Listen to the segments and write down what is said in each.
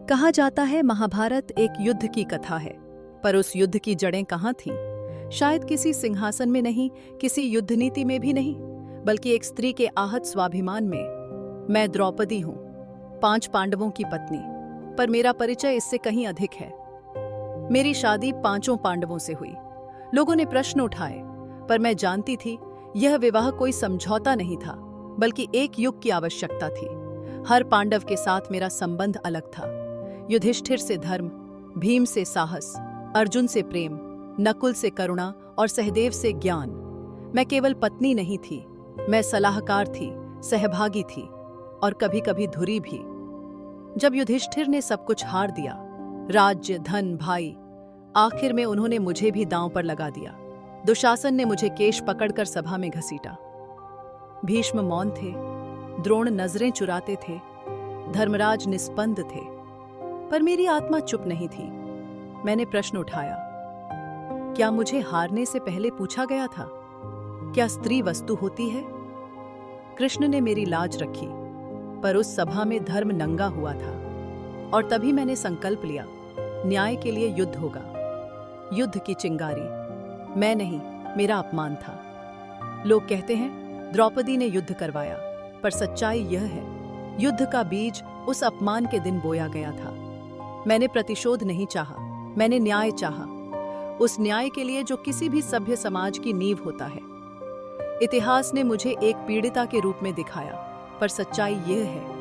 कहा जाता है महाभारत एक युद्ध की कथा है, पर उस युद्ध की जड़ें कहाँ थीं? शायद किसी सिंहासन में नहीं, किसी युद्ध नीति में भी नहीं, बल्कि एक स्त्री के आहत स्वाभिमान में। मैं द्रौपदी हूँ, 5 पांडवों की पत्नी, पर मेरा परिचय इससे कहीं अधिक है। मेरी शादी 5 पांडवों से हुई। लोगों ने प्रश्न उठाए, पर मैं जानती थी यह विवाह कोई समझौता नहीं था, बल्कि एक युग की आवश्यकता थी। हर पांडव के साथ मेरा संबंध अलग था। युधिष्ठिर से धर्म, भीम से साहस, अर्जुन से प्रेम, नकुल से करुणा और सहदेव से ज्ञान। मैं केवल पत्नी नहीं थी, मैं सलाहकार थी, सहभागी थी और कभी-कभी धुरी भी। जब युधिष्ठिर ने सब कुछ हार दिया, राज्य, धन, भाई, आखिर में उन्होंने मुझे भी दांव पर लगा दिया। दुशासन ने मुझे केश पकड़कर सभा में घसीटा। भीष्म मौन थे, द्रोण नजरें चुराते थे, धर्मराज निस्पंद थे, पर मेरी आत्मा चुप नहीं थी। मैंने प्रश्न उठाया, क्या मुझे हारने से पहले पूछा गया था, क्या स्त्री वस्तु होती है? कृष्ण ने मेरी लाज रखी, पर उस सभा में धर्म नंगा हुआ था। और तभी मैंने संकल्प लिया, न्याय के लिए युद्ध होगा। युद्ध की चिंगारी मैं नहीं, मेरा अपमान था। लोग कहते हैं द्रौपदी ने युद्ध करवाया, पर सच्चाई यह है, युद्ध का बीज उस अपमान के दिन बोया गया था। मैंने प्रतिशोध नहीं चाहा, मैंने न्याय चाहा, उस न्याय के लिए जो किसी भी सभ्य समाज की नींव होता है। इतिहास ने मुझे एक पीड़िता के रूप में दिखाया, पर सच्चाई यह है,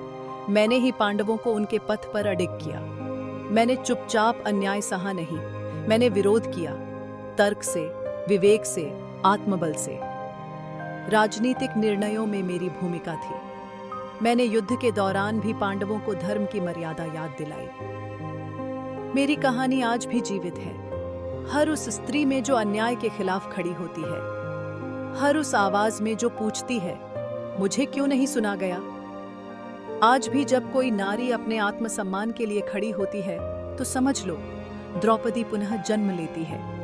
मैंने ही पांडवों को उनके पथ पर अडिग किया। मैंने चुपचाप अन्याय सहा नहीं, मैंने विरोध किया, तर्क से, विवेक से, आत्मबल से। राजनीतिक निर्णयों में मेरी भूमिका थी। मैंने युद्ध के दौरान भी पांडवों को धर्म की मर्यादा याद दिलाई। मेरी कहानी आज भी जीवित है, हर उस स्त्री में जो अन्याय के खिलाफ खड़ी होती है, हर उस आवाज में जो पूछती है, मुझे क्यों नहीं सुना गया? आज भी जब कोई नारी अपने आत्मसम्मान के लिए खड़ी होती है, तो समझ लो, द्रौपदी पुनः जन्म लेती है।